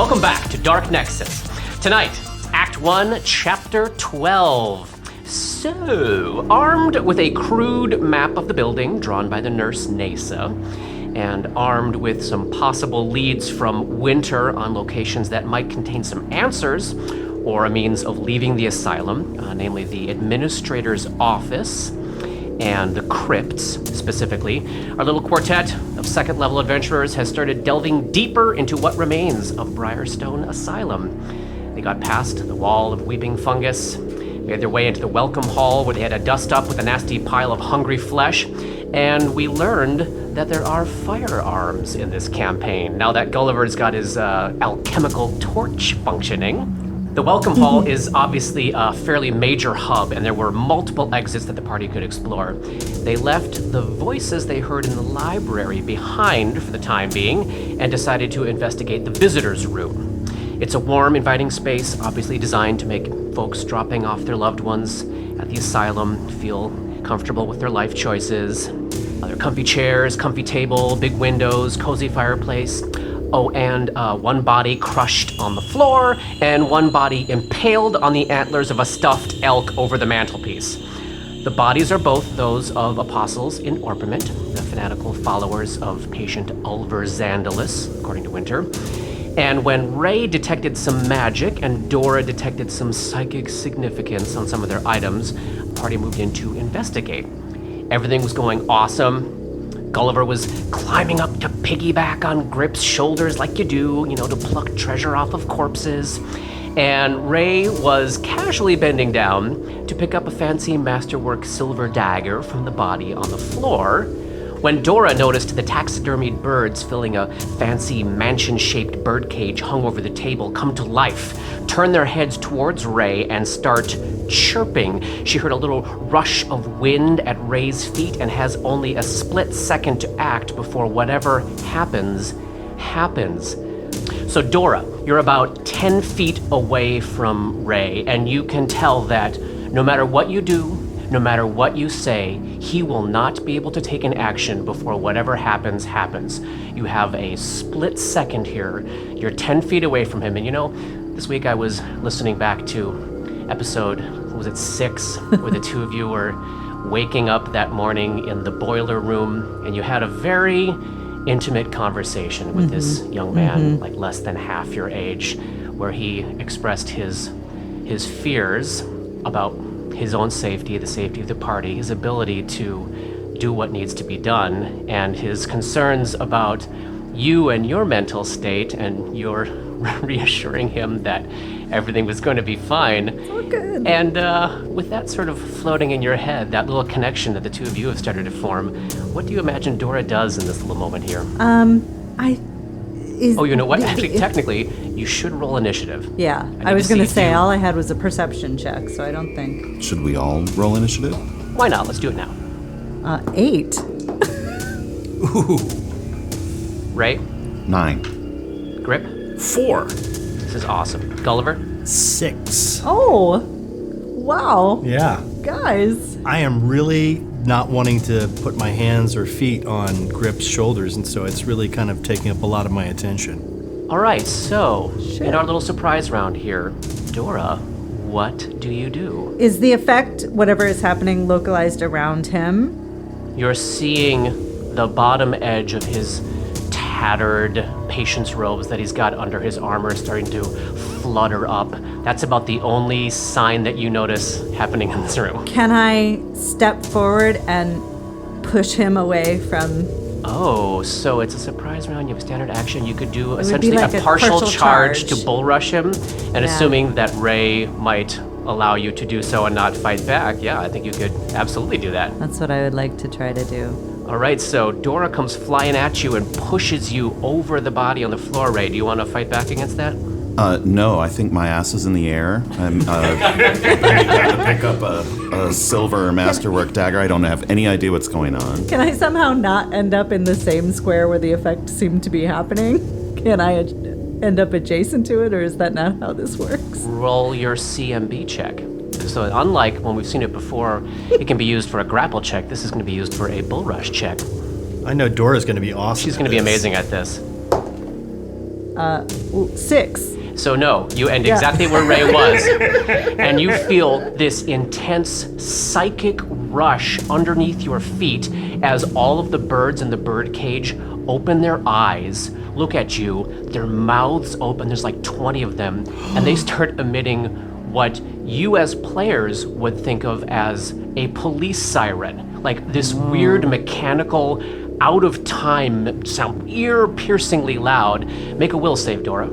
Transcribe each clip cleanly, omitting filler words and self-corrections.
Welcome back to Dark Nexus. Tonight, Act 1, Chapter 12. So, armed with a crude map of the building drawn by the nurse Nasa, and armed with some possible leads from Winter on locations that might contain some answers, or a means of leaving the asylum, namely the administrator's office and the crypts, specifically, our little quartet of second-level adventurers has started delving deeper into what remains of Briarstone Asylum. They got past the wall of weeping fungus, made their way into the welcome hall where they had to dust up with a nasty pile of hungry flesh, and we learned that there are firearms in this campaign, now that Gulliver's got his alchemical torch functioning. The Welcome Hall is obviously a fairly major hub, and there were multiple exits that the party could explore. They left the voices they heard in the library behind for the time being, and decided to investigate the visitors' room. It's a warm, inviting space, obviously designed to make folks dropping off their loved ones at the asylum feel comfortable with their life choices. There are comfy chairs, comfy table, big windows, cozy fireplace. Oh, and one body crushed on the floor, and one body impaled on the antlers of a stuffed elk over the mantelpiece. The bodies are both those of apostles in Orpiment, the fanatical followers of patient Ulver Zandalis, according to Winter. And when Ray detected some magic and Dora detected some psychic significance on some of their items, the party moved in to investigate. Everything was going awesome. Gulliver was climbing up to piggyback on Grip's shoulders like you do, to pluck treasure off of corpses. And Ray was casually bending down to pick up a fancy masterwork silver dagger from the body on the floor when Dora noticed the taxidermied birds filling a fancy mansion-shaped birdcage hung over the table come to life, turn their heads towards Ray, and start chirping. She heard a little rush of wind at Ray's feet and has only a split second to act before whatever happens. So Dora, you're about 10 feet away from Ray, and you can tell that no matter what you do, no matter what you say, he will not be able to take an action before whatever happens. You have a split second here. You're 10 feet away from him. And this week I was listening back to episode, was it 6, where the two of you were waking up that morning in the boiler room, and you had a very intimate conversation with this young man, like less than half your age, where he expressed his fears about his own safety, the safety of the party, his ability to do what needs to be done, and his concerns about you and your mental state, and you're reassuring him that everything was going to be fine. Oh, good. And with that sort of floating in your head, that little connection that the two of you have started to form, what do you imagine Dora does in this little moment here? You know what? Actually, technically, you should roll initiative. Yeah, I was going to say, all I had was a perception check, so I don't think... Should we all roll initiative? Why not? Let's do it now. 8. Ooh. Ray? 9. Grip? 4. This is awesome. Gulliver? 6. Oh, wow. Yeah. Guys. I am really not wanting to put my hands or feet on Grip's shoulders, and so it's really kind of taking up a lot of my attention. All right, so in our little surprise round here, Dora, what do you do? Is the effect, whatever is happening, localized around him? You're seeing the bottom edge of his tattered patient's robes that he's got under his armor starting to flutter up. That's about the only sign that you notice happening in this room. Can I step forward and push him away from... Oh, so it's a surprise round. You have a standard action. You could do essentially like a partial charge to charge. bull rush him, and assuming that Ray might allow you to do so and not fight back, I think you could absolutely do that. That's what I would like to try to do. All right, so Dora comes flying at you and pushes you over the body on the floor, Ray. Do you want to fight back against that? No, I think my ass is in the air. I'm ready to pick up a silver masterwork dagger. I don't have any idea what's going on. Can I somehow not end up in the same square where the effect seemed to be happening? Can I end up adjacent to it, or is that not how this works? Roll your CMB check. So unlike when we've seen it before, it can be used for a grapple check. This is going to be used for a bull rush check. I know Dora's going to be awesome. She's going to be amazing at this. 6. So no, you end exactly where Ray was. And you feel this intense psychic rush underneath your feet as all of the birds in the bird cage open their eyes, look at you, their mouths open, there's like 20 of them, and they start emitting what you as players would think of as a police siren. Like this weird mechanical, out of time sound, ear-piercingly loud. Make a will save, Dora.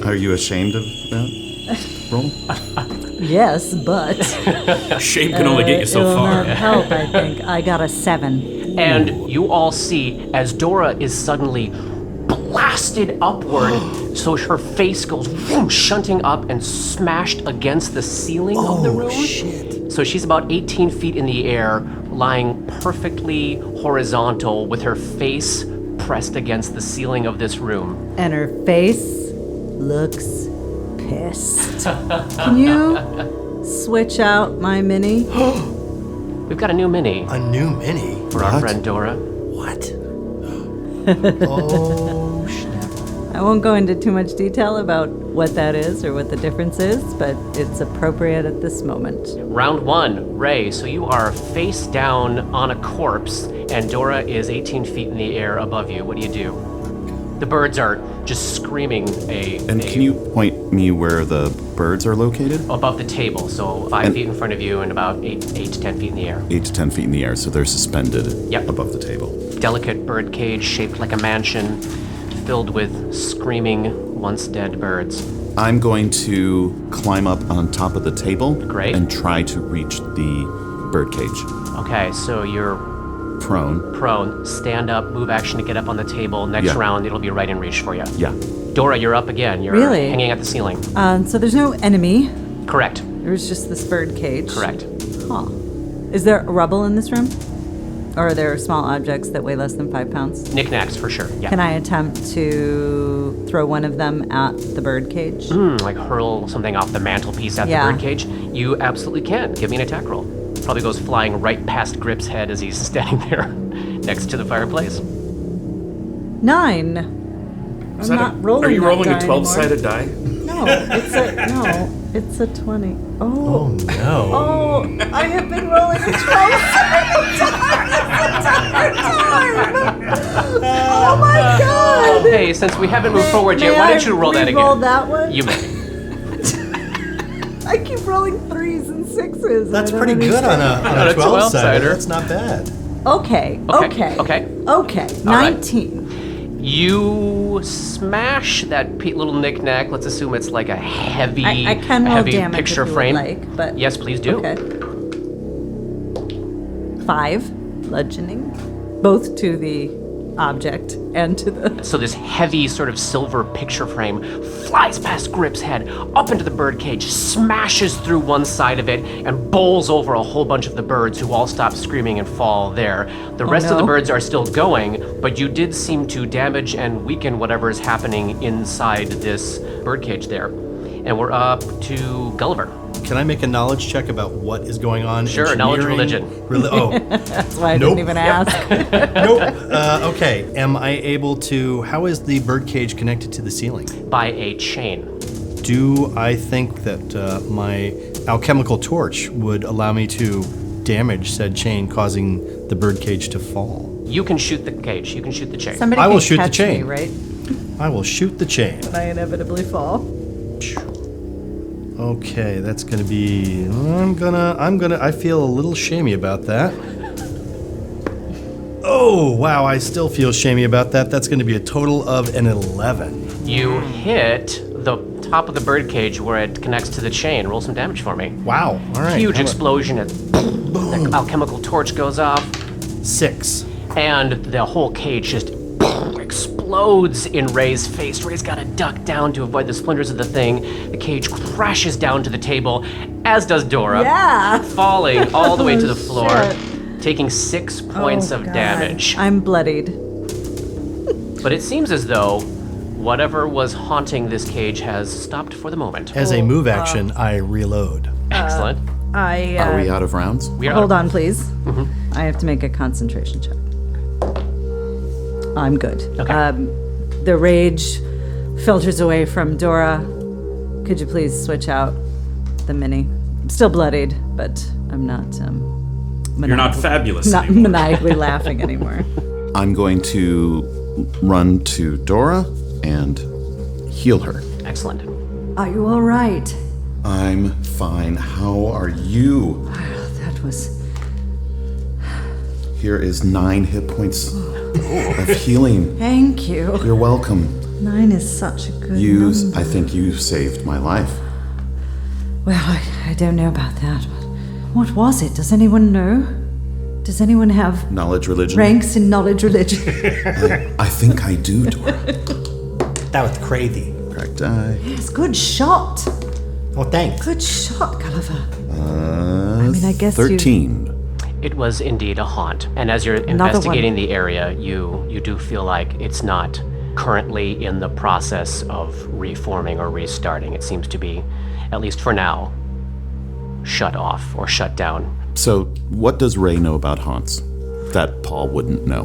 Are you ashamed of that roll? Yes, but Shame can only get you so it will far. not help, I think. I got a 7. And you all see as Dora is suddenly blasted upward, so her face goes vroom, shunting up and smashed against the ceiling of the room. Shit. So she's about 18 feet in the air, lying perfectly horizontal with her face pressed against the ceiling of this room. And her face looks pissed. Can you switch out my mini? We've got a new mini A new mini? for our What? friend Dora. What? Oh, snap. I won't go into too much detail about what that is or what the difference is, but it's appropriate at this moment. Round 1, Ray, so you are face down on a corpse, and Dora is 18 feet in the air above you. What do you do? The birds are just screaming And can you point me where the birds are located? above the table, so 5 feet in front of you and about 8 to 10 feet in the air. 8 to 10 feet in the air, so they're suspended Yep. above the table. Delicate bird cage shaped like a mansion, filled with screaming, once dead birds. I'm going to climb up on top of the table Great. and try to reach the bird cage. Okay, so you're Prone. prone, stand up, move action to get up on the table. Next Yeah. round, it'll be right in reach for you. Yeah. Dora, you're up again. You're Really? hanging at the ceiling. So there's no enemy. Correct. There's just this bird cage. Correct. Huh. Is there rubble in this room? Or are there small objects that weigh less than 5 pounds? Knickknacks for sure. Yeah. Can I attempt to throw one of them at the bird cage? Like hurl something off the mantelpiece at Yeah. the birdcage? You absolutely can. Give me an attack roll. Probably goes flying right past Grip's head as he's standing there next to the fireplace. 9. I'm not rolling. Are you that rolling die a 12-sided die? anymore. No, it's a 20. Oh, no. Oh, I have been rolling a 12-sided die. Oh my god! Hey, since we haven't moved forward yet, why don't you roll that again? Roll that one. You may. I keep rolling 3s and 6s. That's I don't pretty good on On a a 12-sider. 12-sider. That's not bad. Okay. Okay, okay. 19. You smash that little knickknack. Let's assume it's like a heavy, I can roll heavy damage picture if you would frame. like, but Yes, please do. Okay. 5 bludgeoning, both to the object and to the. So this heavy sort of silver picture frame flies past Grip's head, up into the birdcage, smashes through one side of it, and bowls over a whole bunch of the birds who all stop screaming and fall there. The rest of the no. birds are still going, but you did seem to damage and weaken whatever is happening inside this birdcage there. And we're up to Gulliver. Can I make a knowledge check about what is going on? Sure, knowledge Engineering? religion. Oh, That's why I Nope. didn't even ask. nope. Okay. Am I able to? How is the birdcage connected to the ceiling? By a chain. Do I think that my alchemical torch would allow me to damage said chain, causing the birdcage to fall? You can shoot the cage. You can shoot the chain. Somebody I will can shoot the catch me, chain. right? I will shoot the chain. I inevitably fall. Okay, that's gonna be. I feel a little shamey about that. Oh, wow, I still feel shamey about that. That's gonna be a total of an 11. You hit the top of the birdcage where it connects to the chain. Roll some damage for me. Wow, all right. Huge how about explosion. The alchemical torch goes off, 6. and the whole cage just explodes in Ray's face. Ray's got to duck down to avoid the splinters of the thing. The cage crashes down to the table, as does Dora, Yeah. falling all the way to the floor, Shit. taking 6 points Oh, of God. damage. I'm bloodied. But it seems as though whatever was haunting this cage has stopped for the moment. As a move action, I reload. Excellent. I Are we out of rounds? We are hold on, please. I have to make a concentration check. I'm good. Okay. The rage filters away from Dora. Could you please switch out the mini? I'm still bloodied, but I'm not. You're not fabulous Not anymore. maniacally laughing anymore. I'm going to run to Dora and heal her. Excellent. Are you all right? I'm fine. How are you? That was... Here is 9 hit points of healing. Thank you. You're welcome. 9 is such a good number. I think you saved my life. Well, I don't know about that. But what was it? Does anyone know? Does anyone have Knowledge religion? ranks in knowledge religion? I think I do, Dora. That was crazy. Cracked eye. Yes, good shot. Oh, thanks. Good shot, Gulliver. I mean, I guess 13. It was indeed a haunt, and as you're investigating the area, you do feel like it's not currently in the process of reforming or restarting. It seems to be, at least for now, shut off or shut down. So, what does Ray know about haunts that Paul wouldn't know?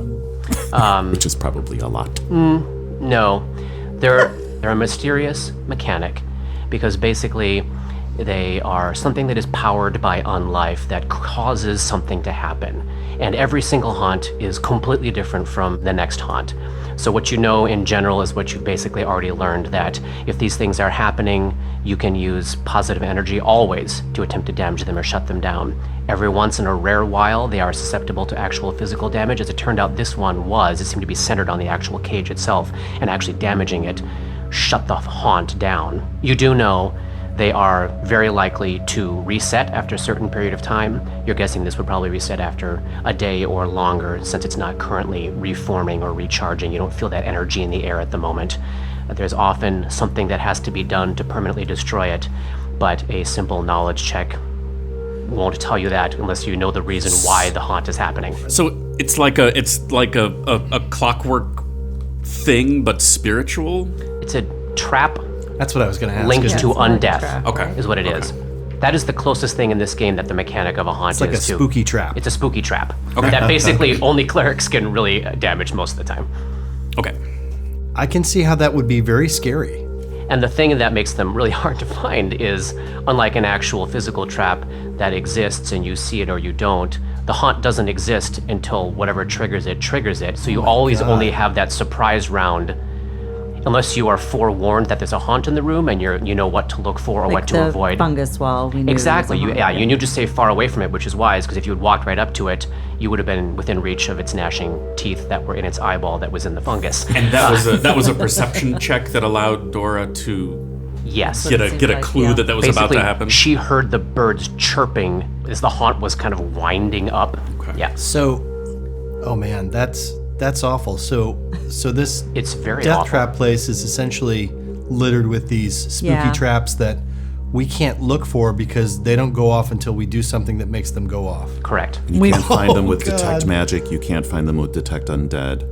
Which is probably a lot. No, they're a mysterious mechanic, because basically they are something that is powered by unlife that causes something to happen. And every single haunt is completely different from the next haunt. So what you know in general is what you've basically already learned, that if these things are happening, you can use positive energy always to attempt to damage them or shut them down. Every once in a rare while, they are susceptible to actual physical damage. As it turned out, this one was. It seemed to be centered on the actual cage itself, and actually damaging it shut the haunt down. You do know they are very likely to reset after a certain period of time. You're guessing this would probably reset after a day or longer, since it's not currently reforming or recharging. You don't feel that energy in the air at the moment. There's often something that has to be done to permanently destroy it, but a simple knowledge check won't tell you that unless you know the reason why the haunt is happening. So it's like a clockwork thing, but spiritual. It's a trap That's what I was going to ask. linked to it's like a undeath, trap, Okay. is what it is. That is the closest thing in this game that the mechanic of a haunt It's like a is to. spooky trap. It's a spooky trap. That basically only clerics can really damage most of the time. Okay. I can see how that would be very scary. And the thing that makes them really hard to find is, unlike an actual physical trap that exists and you see it or you don't, the haunt doesn't exist until whatever triggers it. So you always only have that surprise round, unless you are forewarned that there's a haunt in the room and you know what to look for or Like what to the avoid. fungus wall. We knew Exactly. there was a haunt. You knew to stay far away from it, which is wise, because if you had walked right up to it, you would have been within reach of its gnashing teeth that were in its eyeball that was in the fungus. And that was a perception check that allowed Dora to Yes. get it a seems like, clue yeah. that was about Basically, to happen. she heard the birds chirping as the haunt was kind of winding up. Okay. Yeah. So, oh man, that's awful. So this It's very death awful. trap place is essentially littered with these spooky Yeah. traps that we can't look for because they don't go off until we do something that makes them go off. Correct. You can't find them with God. detect magic. You can't find them with detect undead.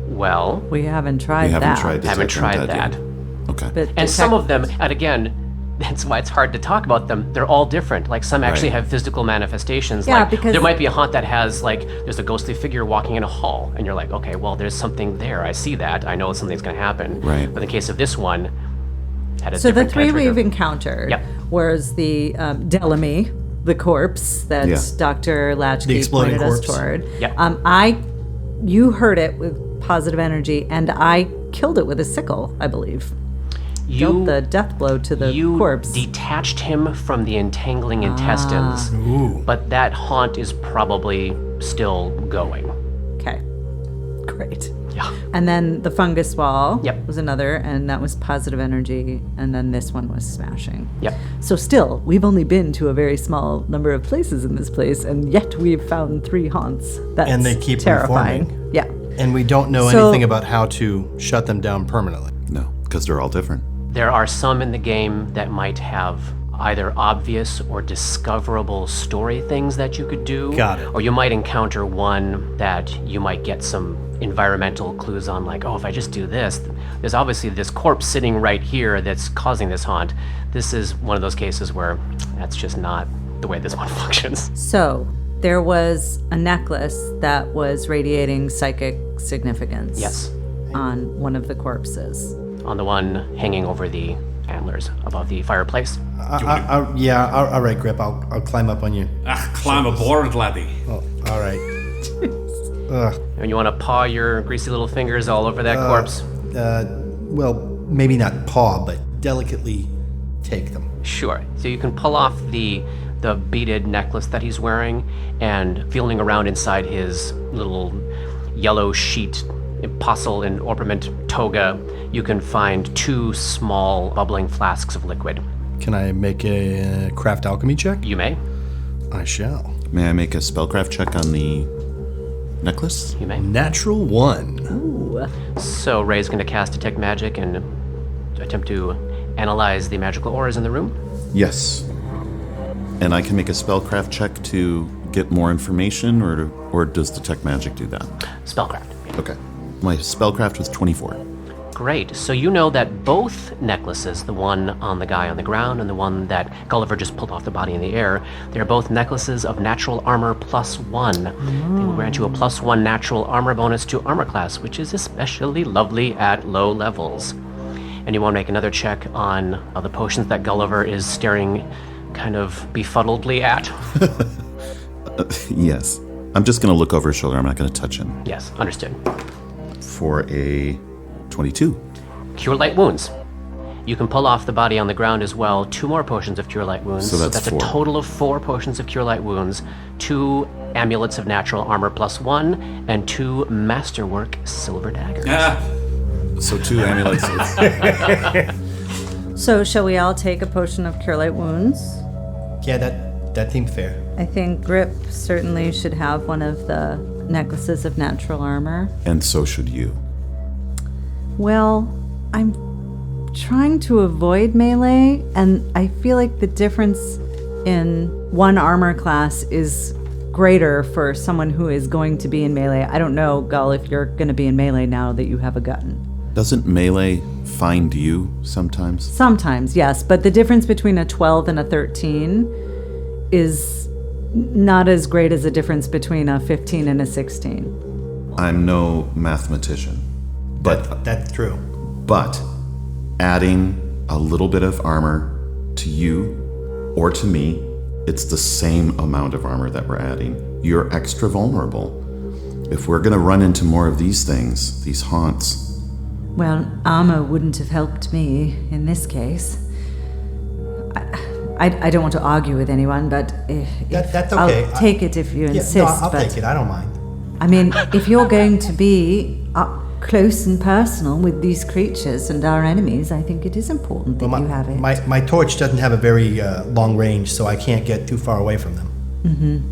Well, We haven't tried We haven't that. tried detect haven't tried undead that. yet. Okay. But And some detect- of them, and again, that's why it's hard to talk about them. They're all different. Like some actually Right. have physical manifestations. Yeah, like because- there might be a haunt that has like there's a ghostly figure walking in a hall, and you're like, okay, well, there's something there. I see that. I know something's going to happen. Right. But in the case of this one, had a So the different three kind of we've trigger. encountered Yep. was the Delamy, the corpse that Yeah. Dr. The Latchkey exploding pointed us corpse. toward. Yep. You heard it with positive energy, and I killed it with a sickle, I believe. Dealt the death blow to the you corpse. detached him from the entangling intestines, but that haunt is probably still going. Okay, great. Yeah. And then the fungus wall Yep. was another, and that was positive energy, and then this one was smashing. Yep. So still, we've only been to a very small number of places in this place, and yet we've found 3 haunts. That's And they keep terrifying. reforming. Yeah. And we don't know So- anything about how to shut them down permanently. No, because they're all different. There are some in the game that might have either obvious or discoverable story things that you could do. Got it. Or you might encounter one that you might get some environmental clues on, like, oh, if I just do this, there's obviously this corpse sitting right here that's causing this haunt. This is one of those cases where that's just not the way this one functions. So, There was a necklace that was radiating psychic significance. Yes. On one of the corpses. On the one hanging over the antlers above the fireplace. Yeah, all right, Grip. I'll climb up on you. Climb aboard, laddie. Oh, all right. And you want to paw your greasy little fingers all over that corpse? Well, maybe not paw, but delicately take them. Sure. So you can pull off the beaded necklace that he's wearing, and feeling around inside his little yellow sheet apostle and ornament toga, you can find 2 small bubbling flasks of liquid. Can I make a craft alchemy check? You may. I shall. May I make a spellcraft check on the necklace? You may. Natural 1. Ooh. So Ray's going to cast Detect Magic and attempt to analyze the magical auras in the room. Yes. And I can make a spellcraft check to get more information, or does Detect Magic do that? Spellcraft. Okay. My spellcraft was 24. Great. So you know that both necklaces, the one on the guy on the ground and the one that Gulliver just pulled off the body in the air, they're both necklaces of natural armor +1. They will grant you a +1 natural armor bonus to armor class, which is especially lovely at low levels. And you want to make another check on the potions that Gulliver is staring kind of befuddledly at. Yes. I'm just going to look over his shoulder. I'm not going to touch him. Yes, understood. For a 22. Cure Light Wounds. You can pull off the body on the ground as well. 2 more potions of Cure Light Wounds. So that's 4. a total of 4 potions of Cure Light Wounds, 2 amulets of natural armor +1, and 2 masterwork silver daggers. So 2 amulets. So shall we all take a potion of Cure Light Wounds? Yeah, that seemed fair. I think Grip certainly should have one of the necklaces of natural armor. And so should you. Well, I'm trying to avoid melee, and I feel like the difference in one armor class is greater for someone who is going to be in melee. I don't know, Gull, if you're going to be in melee now that you have a gun. Doesn't melee find you sometimes? Sometimes, yes, but the difference between a 12 and a 13 is not as great as the difference between a 15 and a 16. I'm no mathematician, but That's true. But adding a little bit of armor to you or to me, it's the same amount of armor that we're adding. You're extra vulnerable. If we're going to run into more of these things, these haunts. Well, armor wouldn't have helped me in this case. I don't want to argue with anyone, but That's okay. I'll take it if you insist. Yeah, no, I'll but take it. I don't mind. I mean, if you're going to be up close and personal with these creatures and our enemies, I think it is important that Well, you have it. My torch doesn't have a very long range, so I can't get too far away from them.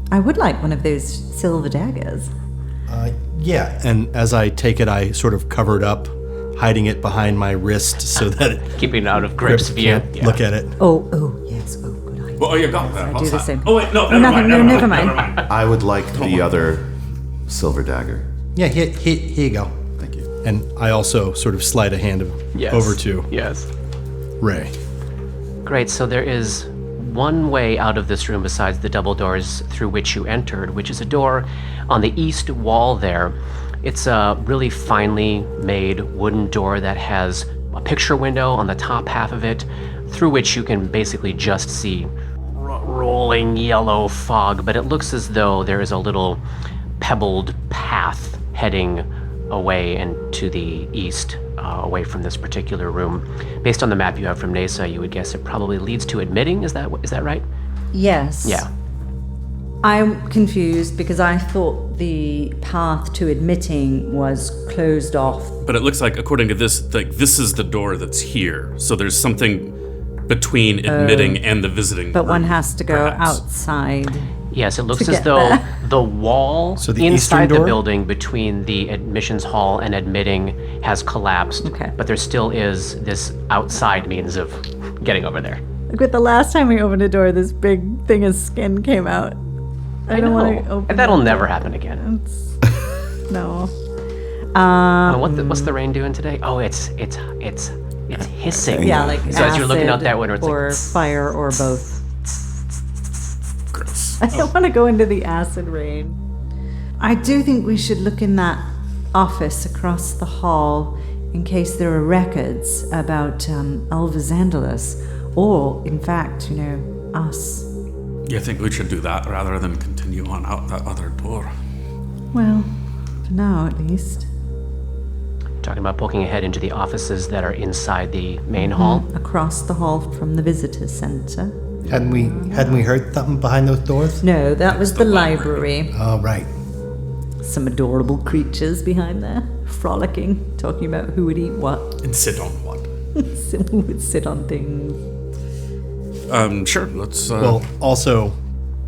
I would like one of those silver daggers. Yeah, and as I take it, I sort of cover it up, hiding it behind my wrist so that it Keeping it out of Grip's view. can't look at it. Oh, yes. Oh, good idea. Well, you got that. I What's do the that? same. Oh, wait, no, Oh, nothing. No, never mind. I would like the other silver dagger. Yeah, here you go. Thank you. And I also sort of slide a hand Yes. over to Yes. Ray. Great, so there is one way out of this room besides the double doors through which you entered, which is a door on the east wall there. It's a really finely made wooden door that has a picture window on the top half of it, through which you can basically just see rolling yellow fog, but it looks as though there is a little pebbled path heading away and to the east, away from this particular room. Based on the map you have from NASA, you would guess it probably leads to admitting. Is that right? Yes. Yeah. I'm confused because I thought the path to admitting was closed off. But it looks like, according to this, like this is the door that's here. So there's something between admitting and the visiting. But one room, has to go perhaps. outside. Yes, it looks To as get though there. the wall So the inside eastern the door? building between the admissions hall and admitting has collapsed. Okay. But there still is this outside means of getting over there. Look, at the last time we opened a door, this big thing of skin came out. I don't want to open. And that'll that never door. happen again. No. What's the rain doing today? Oh, it's hissing. Yeah, like so as you're looking out acid that window, it's or like fire or both. Gross. I don't want to go into the acid rain. I do think we should look in that office across the hall in case there are records about Alvis Andalus, or, in fact, us. You think we should do that rather than continue on out that other door? Well, for now at least. Talking about poking ahead into the offices that are inside the main hall. Across the hall from the visitor center. Hadn't we heard something behind those doors? No, that was the library. Oh, right. Some adorable creatures behind there, frolicking, talking about who would eat what. And sit on what? Who would sit on things. Sure, let's... Well, also,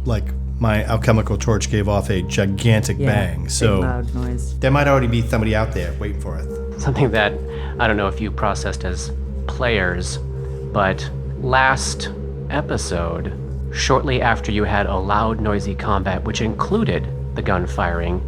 like, my alchemical torch gave off a gigantic bang, big so loud noise. there might already be somebody out there waiting for us. Something that I don't know if you processed as players, but last episode, shortly after you had a loud, noisy combat, which included the gun firing,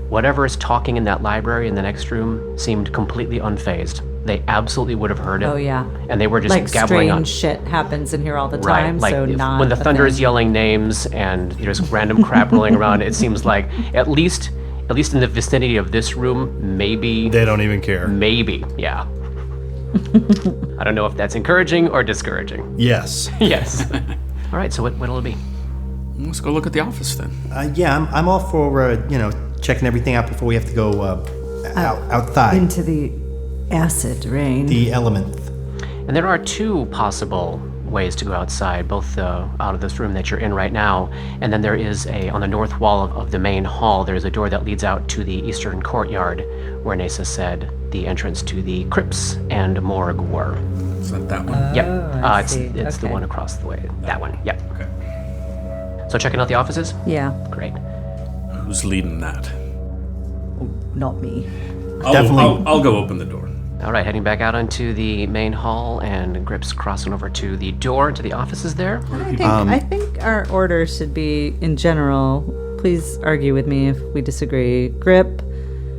whatever is talking in that library in the next room seemed completely unfazed. They absolutely would have heard it. Oh, yeah. And they were just Like gabbling strange on. shit happens in here all the Right, time, like so if- not when the a thunder is thing. yelling names and there's random crap rolling around, it seems like at least in the vicinity of this room, maybe, They don't even care. yeah. I don't know if that's encouraging or discouraging. Yes. Yes. All right, so what'll it be? Let's go look at the office then. Yeah, I'm all for, checking everything out before we have to go outside. Into the acid rain. The element. And there are two possible ways to go outside, both out of this room that you're in right now, and then there is on the north wall of the main hall, there's a door that leads out to the eastern courtyard, where Nasa said the entrance to the crypts and morgue were. Is that one? Yep, I it's see. the Okay. one across the way. That one, yep. Okay. So checking out the offices? Yeah, Great. Who's leading that? not me. Definitely. I'll go open the door. All right, heading back out onto the main hall, and Grip's crossing over to the door to the offices there. I think our order should be, in general, please argue with me if we disagree, Grip,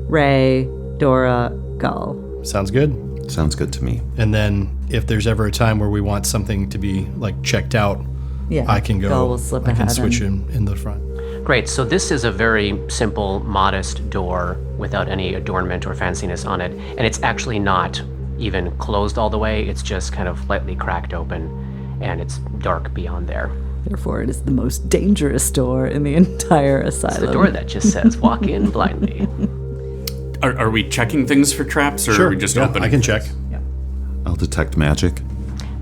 Ray, Dora, Gull. Sounds good. Sounds good to me. And then if there's ever a time where we want something to be like checked out, Yeah, I can go. Gull will slip I can ahead switch and- in the front. Great, so this is a very simple, modest door without any adornment or fanciness on it, and it's actually not even closed all the way, it's just kind of lightly cracked open, and it's dark beyond there. Therefore, it is the most dangerous door in the entire It's asylum. the door that just says, walk in blindly. Are we checking things for traps, or are we just opening? I can check. I'll detect magic.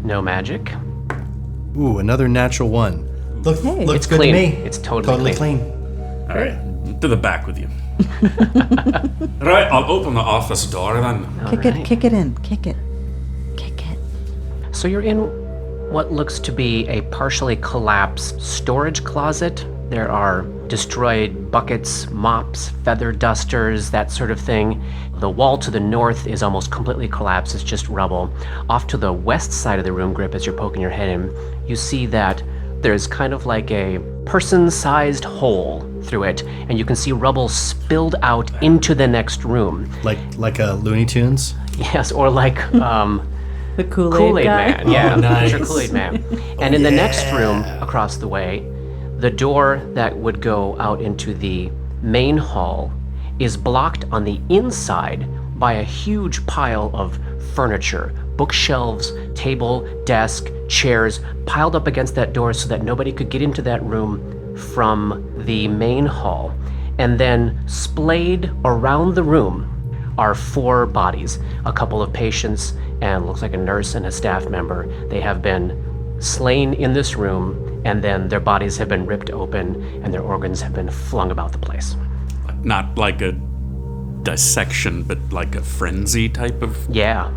No magic. Ooh, another natural one. Looks It's good clean. to me. It's totally clean. All right, to the back with you. Right, I'll open the office door then. Kick it in. Kick it. So you're in what looks to be a partially collapsed storage closet. There are destroyed buckets, mops, feather dusters, that sort of thing. The wall to the north is almost completely collapsed, it's just rubble. Off to the west side of the room, Grip, as you're poking your head in, you see that there's kind of like a person-sized hole through it, and you can see rubble spilled out into the next room. Like a Looney Tunes. Yes, or like The Kool-Aid, Kool-Aid guy. Man, yeah, nice. Mr. Kool-Aid Man. And in the next room across the way, the door that would go out into the main hall is blocked on the inside by a huge pile of furniture, bookshelves, table, desk, chairs, piled up against that door so that nobody could get into that room from the main hall. And then splayed around the room are 4 bodies, a couple of patients, and looks like a nurse and a staff member. They have been slain in this room, and then their bodies have been ripped open, and their organs have been flung about the place. Not like a dissection, but like a frenzy type of. Yeah.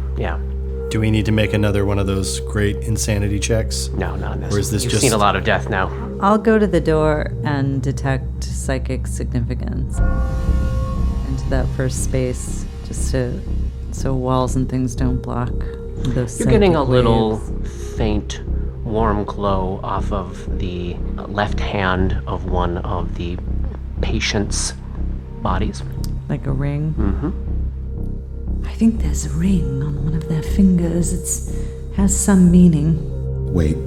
Do we need to make another one of those great insanity checks? No, not necessarily. Or is this You've just- seen a lot of death now. I'll go to the door and detect psychic significance into that first space, just so walls and things don't block those. You're getting a psychic little waves. faint, warm glow off of the left hand of one of the patient's bodies. Like a ring. I think there's a ring on one of their fingers. It has some meaning. Wait.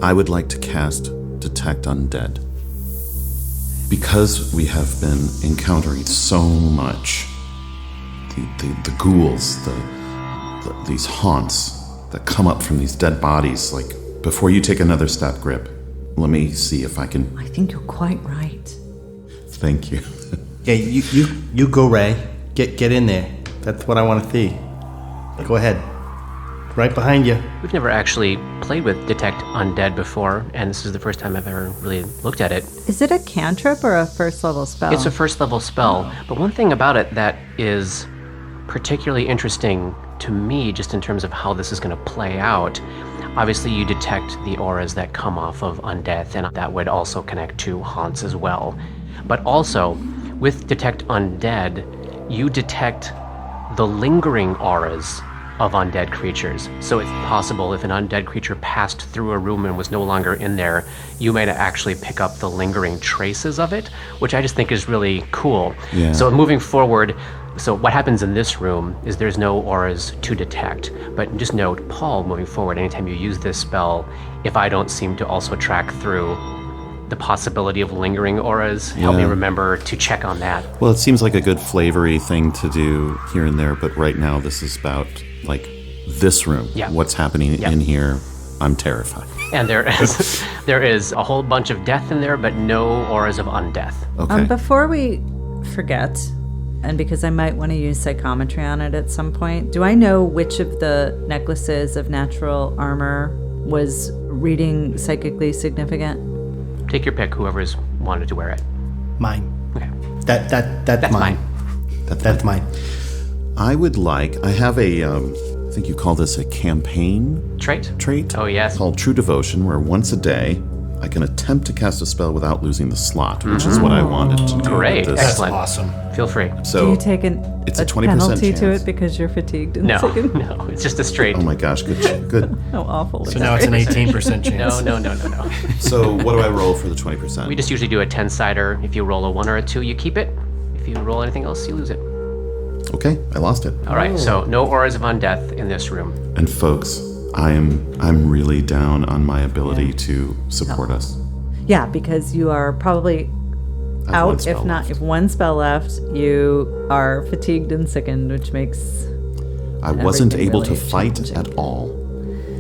I would like to cast detect undead. Because we have been encountering so much, the ghouls, these haunts that come up from these dead bodies, like, before you take another step, Grip, let me see if I can... I think you're quite right. Thank you. Yeah, you go, Ray. Get in there. That's what I want to see. Go ahead. Right behind you. We've never actually played with Detect Undead before, and this is the first time I've ever really looked at it. Is it a cantrip or a first level spell? It's a first level spell, but one thing about it that is particularly interesting to me, just in terms of how this is going to play out, obviously you detect the auras that come off of undeath, and that would also connect to haunts as well. But also, with Detect Undead, you detect the lingering auras of undead creatures. So it's possible if an undead creature passed through a room and was no longer in there, you might actually pick up the lingering traces of it, which I just think is really cool. Yeah. So moving forward, so what happens in this room is there's no auras to detect. But just note, Paul, moving forward, anytime you use this spell, if I don't seem to also track through the possibility of lingering auras, help me remember to check on that. Well, it seems like a good flavory thing to do here and there, but right now this is about, like, this room. Yeah. What's happening in here, I'm terrified. And there is a whole bunch of death in there, but no auras of undeath. Okay. Before we forget, and because I might want to use psychometry on it at some point, do I know which of the necklaces of natural armor was reading psychically significant? Take your pick, whoever's wanted to wear it. Mine. Okay. That's mine. That's mine. I would like, I have a, I think you call this a campaign Trait? Oh, yes. called True Devotion, where once a day I can attempt to cast a spell without losing the slot, which is what I wanted to do. Great. with this. Excellent. Awesome. Feel free. So Do you take it's a 20% penalty to chance. it because you're fatigued in No, a second? no, it's just a straight. Oh my gosh, good. How awful. So now it's an 18% chance. No. So what do I roll for the 20%? We just usually do a 10-sider. If you roll a 1 or a 2, you keep it. If you roll anything else, you lose it. Okay, I lost it. All right, so no auras of undeath in this room. And folks, I'm really down on my ability to support us. Yeah, because you are probably I have one out, spell if not, left. if one spell left, you are fatigued and sickened, which makes I wasn't everything able to really fight challenging. at all.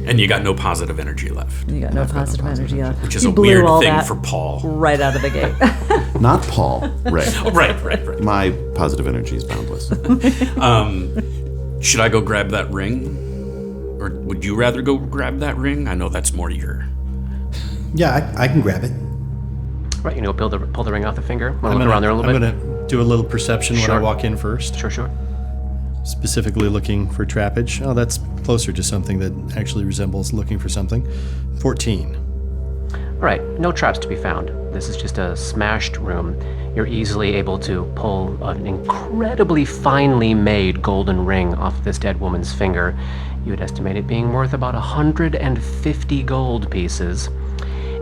And you got no positive energy left, you got no positive energy left. which is You a blew weird all thing that for Paul. right out of the gate. Not Paul, Ray. Right. My positive energy is boundless. Should I go grab that ring? Or would you rather go grab that ring? I know that's more your... Yeah, I can grab it. Right, you know, pull the ring off the finger. Want to look around there a little I'm bit? gonna do a little perception when I Sure. walk in first. Sure. Specifically looking for trappage. Oh, that's closer to something that actually resembles looking for something. 14. All right, no traps to be found. This is just a smashed room. You're easily able to pull an incredibly finely made golden ring off this dead woman's finger. You would estimate it being worth about 150 gold pieces.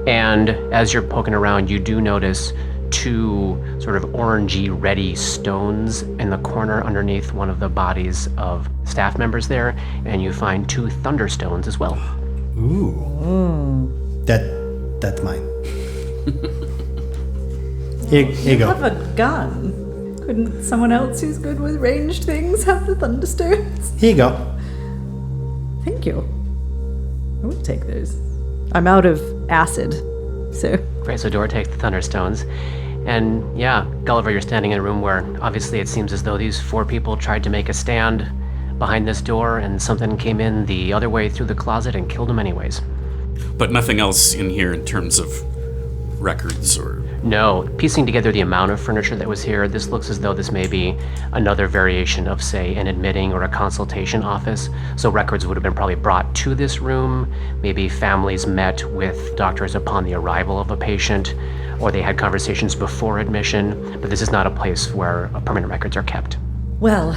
And as you're poking around, you do notice 2 sort of orangey, reddy stones in the corner underneath one of the bodies of staff members there, and you find 2 thunderstones as well. Ooh. That's mine. Here you go. Have a gun. Couldn't someone else who's good with ranged things have the thunderstones? Here you go. Thank you. I would take those. I'm out of acid, so Great, so Dora takes the thunderstones. And yeah, Gulliver, you're standing in a room where obviously it seems as though these 4 people tried to make a stand behind this door, and something came in the other way through the closet and killed them anyways. But nothing else in here in terms of records or... No, piecing together the amount of furniture that was here, this looks as though this may be another variation of, say, an admitting or a consultation office. So records would have been probably brought to this room. Maybe families met with doctors upon the arrival of a patient, or they had conversations before admission. But this is not a place where permanent records are kept. Well,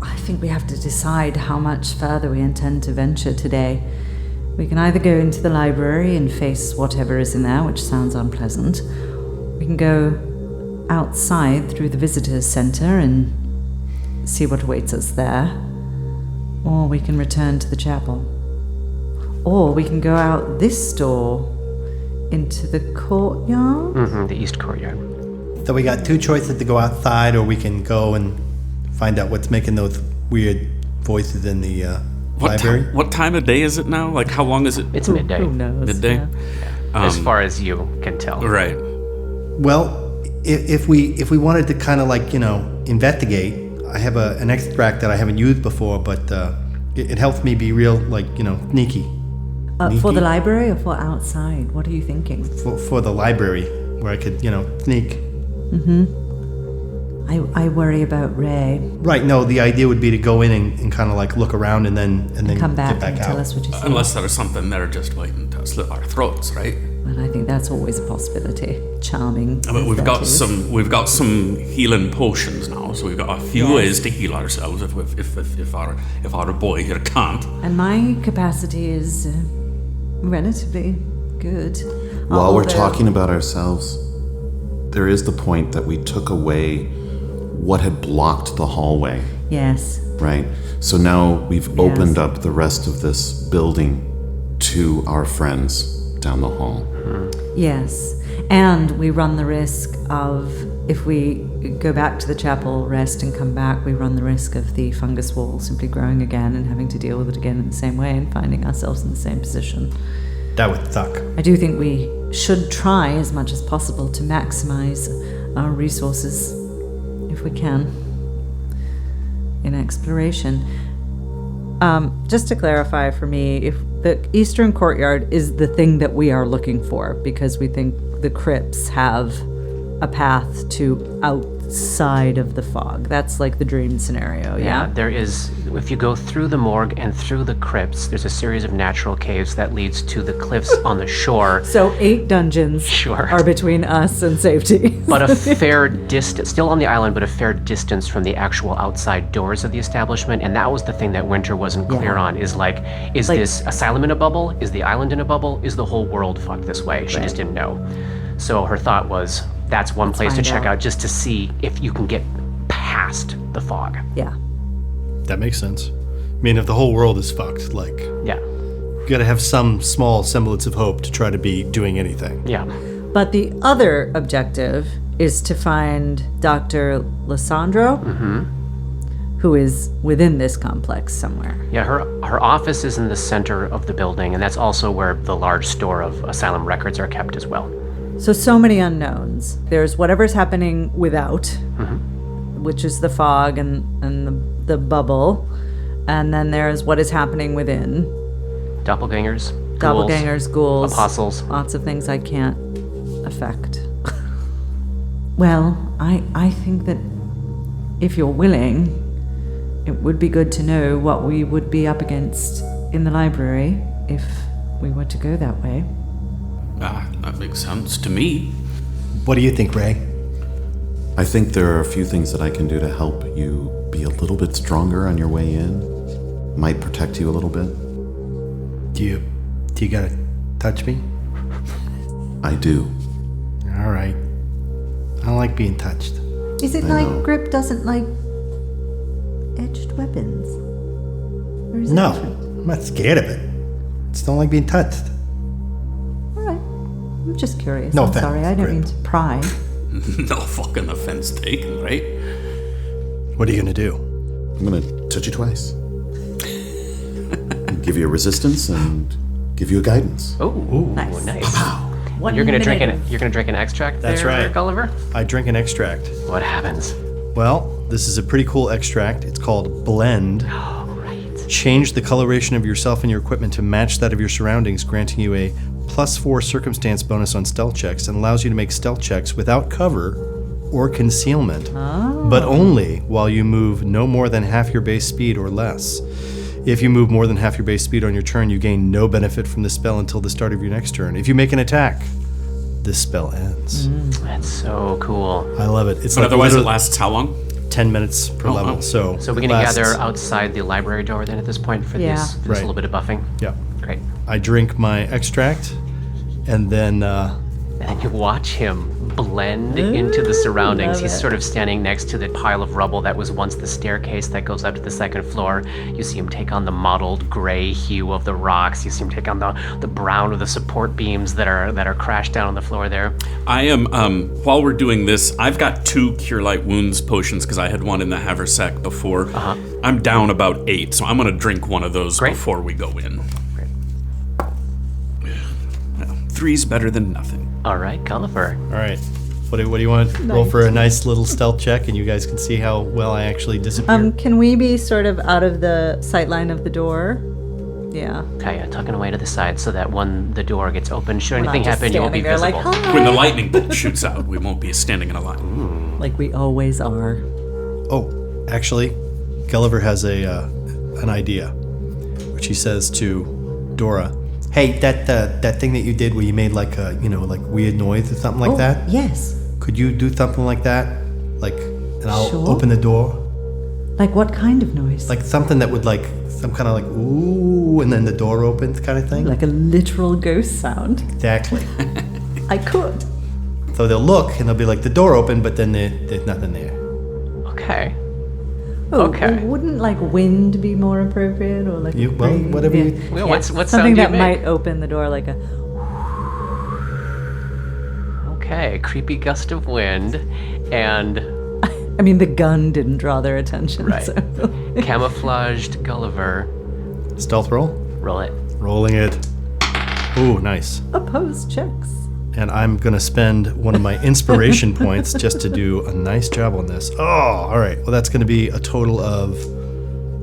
I think we have to decide how much further we intend to venture today. We can either go into the library and face whatever is in there, which sounds unpleasant. We can go outside through the visitors center and see what awaits us there. Or we can return to the chapel. Or we can go out this door into the courtyard? The east courtyard. So we got two choices to go outside, or we can go and find out what's making those weird voices in the library. What time of day is it now? Like, how long is it? It's midday. Who knows? Midday? Yeah. As far as you can tell. Right. Well, if we wanted to kind of like, investigate, I have an extract that I haven't used before, but it helps me be real, like, sneaky. For the library or for outside? What are you thinking? For the library, where I could, sneak. I worry about Ray. Right, no, the idea would be to go in and kind of like look around and then Come back get back and out. tell us what you see. Unless there's something there just waiting to slit our throats, right? Well, I think that's always a possibility. Charming. But as we've that got is. some healing potions now, so we've got a few ways to heal ourselves if our boy here can't. And my capacity is relatively good. While we're Although- talking about ourselves, there is the point that we took away what had blocked the hallway, Yes. right? So now we've opened up the rest of this building to our friends down the hall. Yes. And we run the risk of, if we go back to the chapel, rest, and come back, we run the risk of the fungus wall simply growing again and having to deal with it again in the same way and finding ourselves in the same position. That would suck. I do think we should try as much as possible to maximize our resources, if we can, in exploration. Just to clarify for me, if the eastern courtyard is the thing that we are looking for, because we think the crypts have a path to outside of the fog. That's like the dream scenario, yeah? There is, if you go through the morgue and through the crypts, there's a series of natural caves that leads to the cliffs on the shore. So 8 dungeons Sure. are between us and safety. But a fair distance, still on the island, but a fair distance from the actual outside doors of the establishment. And that was the thing that Winter wasn't clear on, is is this asylum in a bubble? Is the island in a bubble? Is the whole world fucked this way? She just didn't know. So her thought was, that's one place to find check out. out just to see if you can get past the fog. Yeah. That makes sense. I mean, if the whole world is fucked, like, Yeah. you gotta have some small semblance of hope to try to be doing anything. Yeah. But the other objective is to find Dr. Lissandro, who is within this complex somewhere. Yeah, her office is in the center of the building, and that's also where the large store of asylum records are kept as well. So many unknowns. There's whatever's happening without, which is the fog and the bubble. And then there's what is happening within. Doppelgangers, ghouls, Doppelgangers, ghouls. apostles. Lots of things I can't affect. Well, I think that if you're willing, it would be good to know what we would be up against in the library if we were to go that way. That makes sense to me. What do you think, Ray? I think there are a few things that I can do to help you be a little bit stronger on your way in. Might protect you a little bit. Do you gotta touch me? I do. All right. I don't like being touched. Is it I like know. Grip doesn't like edged weapons? Or is it No, different? I'm not scared of it. Just don't like being touched. All right. I'm just curious. No I'm offense, sorry. I don't Grip. mean to pry. No fucking offense taken, right? What are you gonna do? I'm gonna touch you twice. Give you a resistance and give you a guidance. Oh, nice. You're gonna drink an extract That's there, right. Gulliver? I drink an extract. What happens? Well, this is a pretty cool extract. It's called Blend. Oh, right. Change the coloration of yourself and your equipment to match that of your surroundings, granting you a +4 circumstance bonus on stealth checks, and allows you to make stealth checks without cover or concealment, but only while you move no more than half your base speed or less. If you move more than half your base speed on your turn, you gain no benefit from the spell until the start of your next turn. If you make an attack, this spell ends. That's so cool. I love it. It's But like otherwise, it literally lasts how long? 10 minutes per level. wow. So So we're gonna lasts- gather outside the library door then at this point for Yeah. this Right. little bit of buffing. Yeah. Great. I drink my extract, and then and then you watch him blend into the surroundings. love He's it. sort of standing next to the pile of rubble that was once the staircase that goes up to the second floor. You see him take on the mottled gray hue of the rocks. You see him take on the brown of the support beams that are crashed down on the floor there. I am, while we're doing this, I've got 2 Cure Light Wounds potions because I had one in the haversack before. I'm down about 8, so I'm going to drink one of those before we go in. Great. Well, 3's better than nothing. All right, Gulliver. All right. What do you want? Roll for a nice little stealth check, and you guys can see how well I actually disappear. Can we be sort of out of the sight line of the door? Yeah. Okay, tucking away to the side so that when the door gets open, should anything just happen, you won't be standing there visible. like, When the lightning bolt shoots out, we won't be standing in a line. Like we always are. Oh, actually, Gulliver has an idea, which he says to Dora. Hey, that thing that you did where you made like a, like weird noise or something like that? Yes. Could you do something like that? Like, and I'll Sure. open the door? Like what kind of noise? Like something that would like, some kind of like, ooh, and then the door opens kind of thing? Like a literal ghost sound. Exactly. I could. So they'll look and they'll be like, the door opened, but then there's nothing there. Okay. Oh, Okay. wouldn't like wind be more appropriate, or like Whatever you... Well, what something sound do you that make? might open the door like a. Okay, creepy gust of wind, and I mean, the gun didn't draw their attention. Right. So. camouflaged Gulliver. Stealth roll? Roll it. Rolling it. Ooh, nice. Opposed checks. And I'm going to spend one of my inspiration points just to do a nice job on this. Oh, all right. Well, that's going to be a total of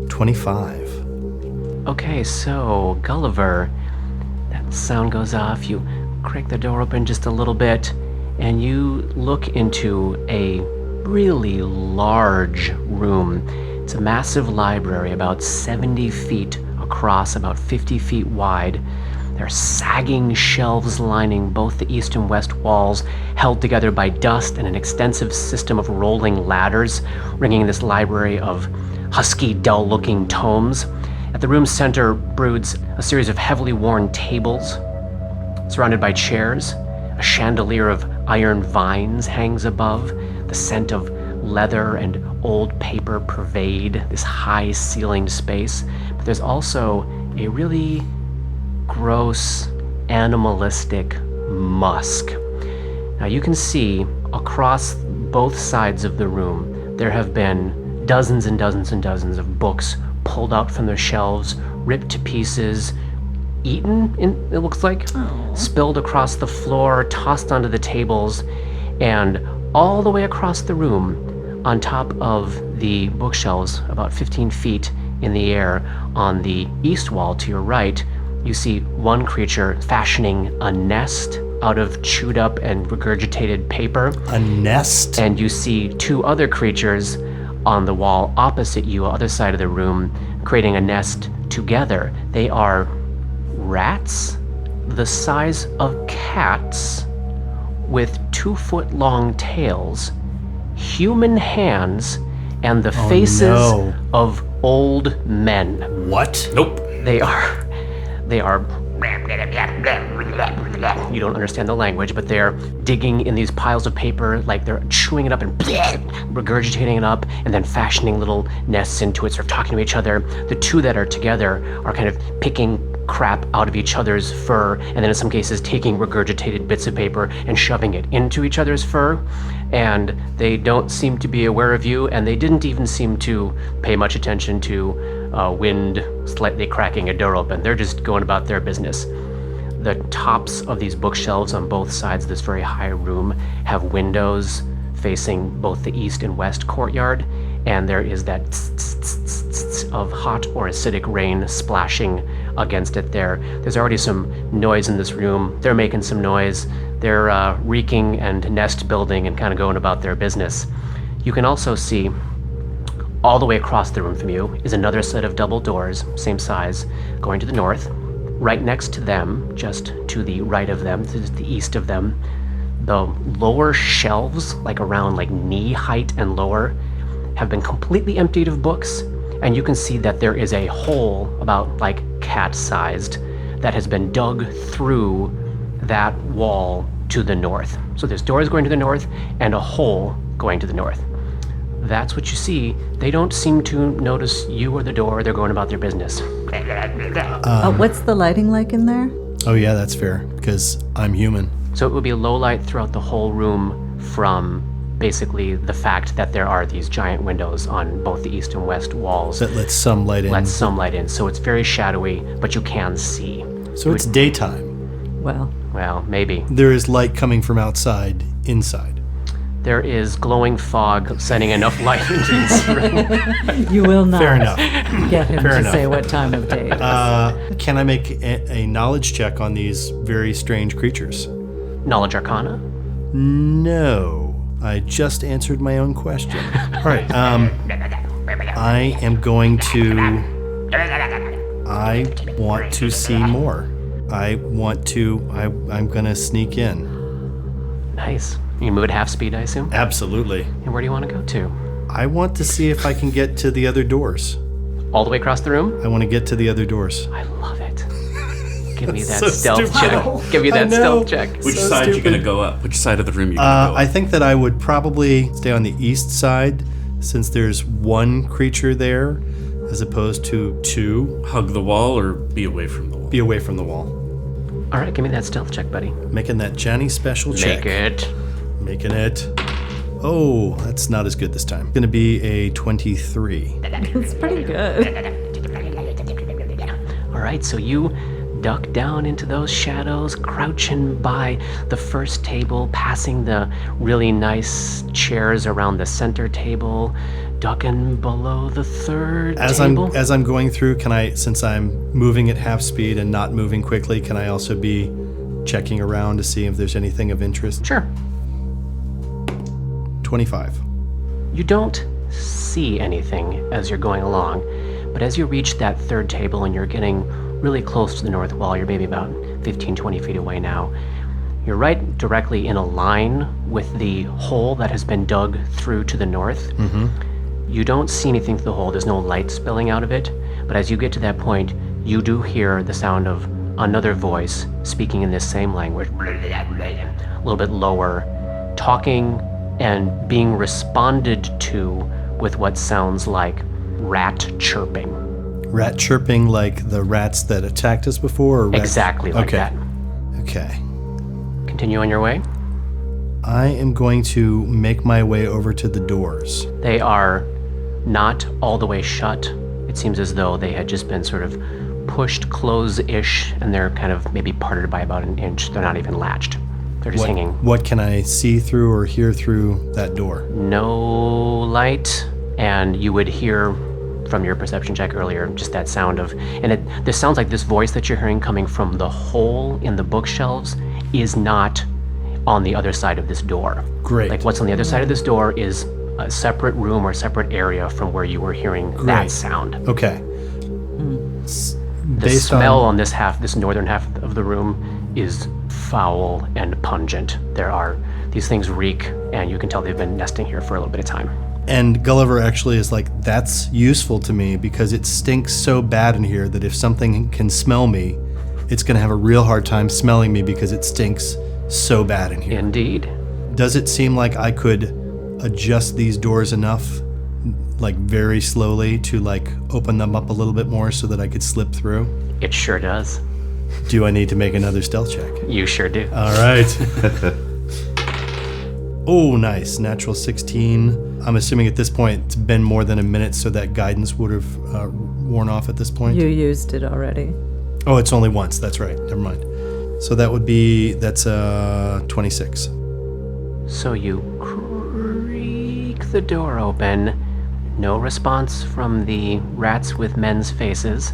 25. Okay, so Gulliver, that sound goes off. You crack the door open just a little bit, and you look into a really large room. It's a massive library, about 70 feet across, about 50 feet wide. There are sagging shelves lining both the east and west walls, held together by dust and an extensive system of rolling ladders, ringing this library of husky, dull-looking tomes. At the room's center broods a series of heavily worn tables, surrounded by chairs. A chandelier of iron vines hangs above. The scent of leather and old paper pervade this high-ceilinged space. But there's also a really gross, animalistic musk. Now you can see across both sides of the room there have been dozens and dozens and dozens of books pulled out from their shelves, ripped to pieces, eaten, it looks like, spilled across the floor, tossed onto the tables, and all the way across the room, on top of the bookshelves, about 15 feet in the air, on the east wall to your right, you see one creature fashioning a nest out of chewed up and regurgitated paper. A nest? And you see 2 other creatures on the wall opposite you, other side of the room, creating a nest together. They are rats the size of cats with 2-foot-long tails, human hands, and the faces of old men. What? Nope. They are, you don't understand the language, but they're digging in these piles of paper, like they're chewing it up and regurgitating it up, and then fashioning little nests into it, sort of talking to each other. The 2 that are together are kind of picking crap out of each other's fur, and then in some cases taking regurgitated bits of paper and shoving it into each other's fur. And they don't seem to be aware of you, and they didn't even seem to pay much attention to wind slightly cracking a door open. They're just going about their business. The tops of these bookshelves on both sides of this very high room have windows facing both the east and west courtyard, and there is that of hot or acidic rain splashing against it there. There's already some noise in this room. They're making some noise. They're reeking and nest building and kind of going about their business. You can also see all the way across the room from you is another set of double doors, same size, going to the north. Right next to them, just to the right of them, to the east of them, the lower shelves, like around like knee height and lower, have been completely emptied of books, and you can see that there is a hole about like cat-sized that has been dug through that wall to the north. So there's doors going to the north and a hole going to the north. That's what you see. They don't seem to notice you or the door. They're going about their business. What's the lighting like in there? Oh yeah, that's fair, because I'm human. So it would be low light throughout the whole room from basically the fact that there are these giant windows on both the east and west walls. That lets some light in. Lets some light in. So it's very shadowy, but you can see. So it's daytime. Well, Maybe. There is light coming from outside, inside. There is glowing fog sending enough light into this room. you will not Fair enough. get him Fair to enough. say what time of day it is. Can I make a knowledge check on these very strange creatures? Knowledge Arcana? No. I just answered my own question. All right. I am going to... I want to see more. I'm going to sneak in. Nice. You can move at half speed, I assume? Absolutely. And where do you want to go to? I want to see if I can get to the other doors. All the way across the room? I want to get to the other doors. I love it. Give me that So stealth stupid. check. Give me I that know. stealth check. Which So side you stupid. gonna go up? Which side of the room you gonna go I up? think that I would probably stay on the east side since there's one creature there as opposed to two. Hug the wall or be away from the wall? Be away from the wall. All right, give me that stealth check, buddy. Making that Johnny special check. Make it. Making it. Oh, that's not as good this time. Gonna be a 23. It's pretty good. All right, so you duck down into those shadows, crouching by the first table, passing the really nice chairs around the center table, ducking below the third table. As I'm going through, can I, since I'm moving at half speed and not moving quickly, can I also be checking around to see if there's anything of interest? Sure. 25. You don't see anything as you're going along, but as you reach that third table and you're getting really close to the north wall, you're maybe about 15, 20 feet away now, you're right directly in a line with the hole that has been dug through to the north. You don't see anything through the hole, there's no light spilling out of it, but as you get to that point, you do hear the sound of another voice speaking in this same language, a little bit lower, talking and being responded to with what sounds like rat chirping. Rat chirping like the rats that attacked us before? Or rats? Exactly like Okay. that. Okay. Continue on your way. I am going to make my way over to the doors. They are not all the way shut. It seems as though they had just been sort of pushed close-ish, and they're kind of maybe parted by about an inch. They're not even latched. They're just hanging. What can I see through or hear through that door? No light, and you would hear from your perception check earlier just that sound of, and this sounds like this voice that you're hearing coming from the hole in the bookshelves is not on the other side of this door. Great. Like what's on the other side of this door is a separate room or separate area from where you were hearing that sound. Okay. The smell on this northern half of the room is foul and pungent. These things reek, and you can tell they've been nesting here for a little bit of time. And Gulliver actually is like, that's useful to me because it stinks so bad in here that if something can smell me, it's going to have a real hard time smelling me because it stinks so bad in here. Indeed. Does it seem like I could adjust these doors enough, like very slowly, to like open them up a little bit more so that I could slip through? It sure does. Do I need to make another stealth check? You sure do. All right. Oh, nice. Natural 16. I'm assuming at this point it's been more than a minute, so that guidance would have worn off at this point. You used it already. Oh, it's only once. That's right. Never mind. So that's 26. So you creak the door open. No response from the rats with men's faces.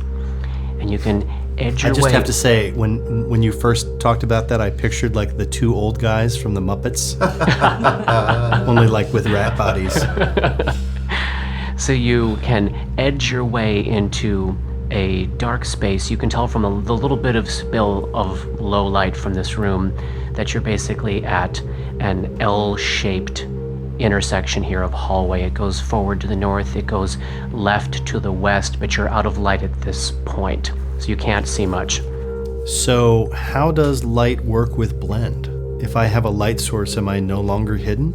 And you can edge I your just way. have to say, when you first talked about that, I pictured like the two old guys from the Muppets, only like with rat bodies. So you can edge your way into a dark space. You can tell from the little bit of spill of low light from this room that you're basically at an L-shaped intersection here of hallway. It goes forward to the north, it goes left to the west, but you're out of light at this point, so you can't see much. So how does light work with blend? if I have a light source, am I no longer hidden?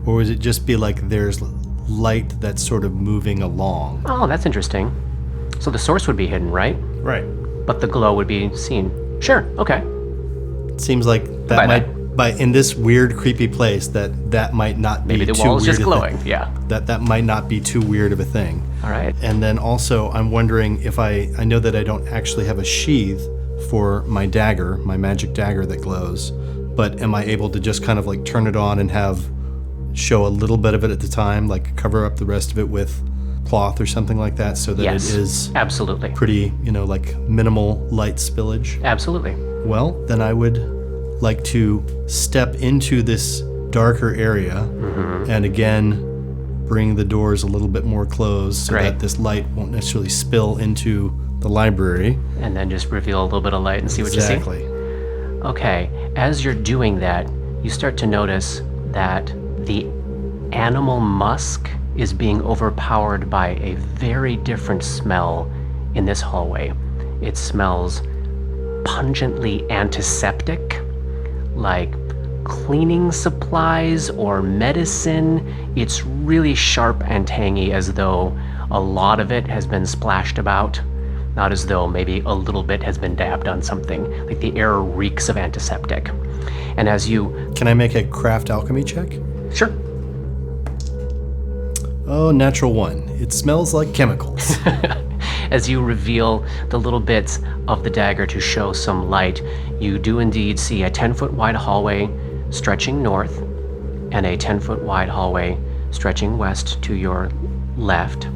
Or would it just be like there's light that's sort of moving along? Oh, that's interesting. So the source would be hidden, right? Right. But the glow would be seen. Sure, okay. It seems like that in this weird, creepy place, that might not be too weird. Maybe the wall is just glowing, yeah. That might not be too weird of a thing. All right. And then also, I'm wondering if I know that I don't actually have a sheath for my dagger, my magic dagger that glows, but am I able to just kind of like turn it on and show a little bit of it at the time, like cover up the rest of it with cloth or something like that, so that yes, it is absolutely pretty, like minimal light spillage? Absolutely. Well, then I would like to step into this darker area and again bring the doors a little bit more closed so that this light won't necessarily spill into the library. And then just reveal a little bit of light and see what you see. Exactly. Okay, as you're doing that, you start to notice that the animal musk is being overpowered by a very different smell in this hallway. It smells pungently antiseptic, like cleaning supplies or medicine. It's really sharp and tangy, as though a lot of it has been splashed about, not as though maybe a little bit has been dabbed on something. Like the air reeks of antiseptic. And as you... Can I make a craft alchemy check? Sure. Oh, natural 1. It smells like chemicals. As you reveal the little bits of the dagger to show some light, you do indeed see a 10-foot wide hallway stretching north and a 10-foot wide hallway stretching west to your left.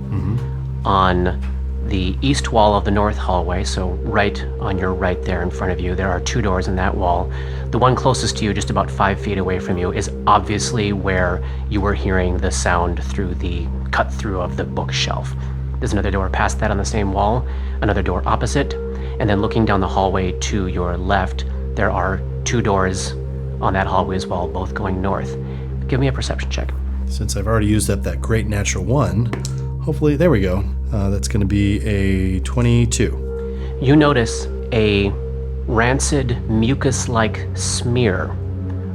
On the east wall of the north hallway, so right on your right there in front of you, there are 2 doors in that wall. The one closest to you, just about 5 feet away from you, is obviously where you were hearing the sound through the cut through of the bookshelf. There's another door past that on the same wall, another door opposite, and then looking down the hallway to your left, there are 2 doors on that hallway as well, both going north. Give me a perception check. Since I've already used up that great natural 1, hopefully, there we go. That's going to be a 22. You notice a rancid mucus-like smear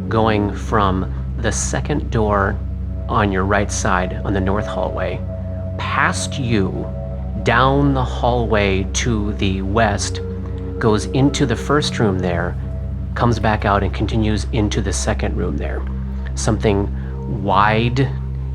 going from the second door on your right side on the north hallway, past you, down the hallway to the west, goes into the first room there, comes back out and continues into the second room there. Something wide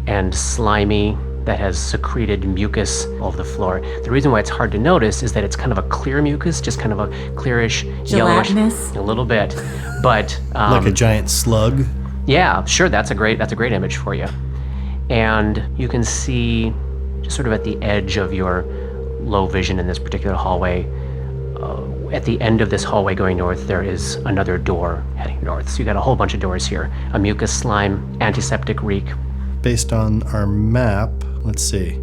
and slimy that has secreted mucus all over the floor. The reason why it's hard to notice is that it's kind of a clear mucus, just kind of a clearish, yellowish, Gelatinous? a little bit, but like a giant slug? yeah, sure, that's a great image for you. And you can see, just sort of at the edge of your low vision in this particular hallway, at the end of this hallway going north, there is another door heading north. So you got a whole bunch of doors here. A mucus, slime, antiseptic reek. Based on our map, let's see.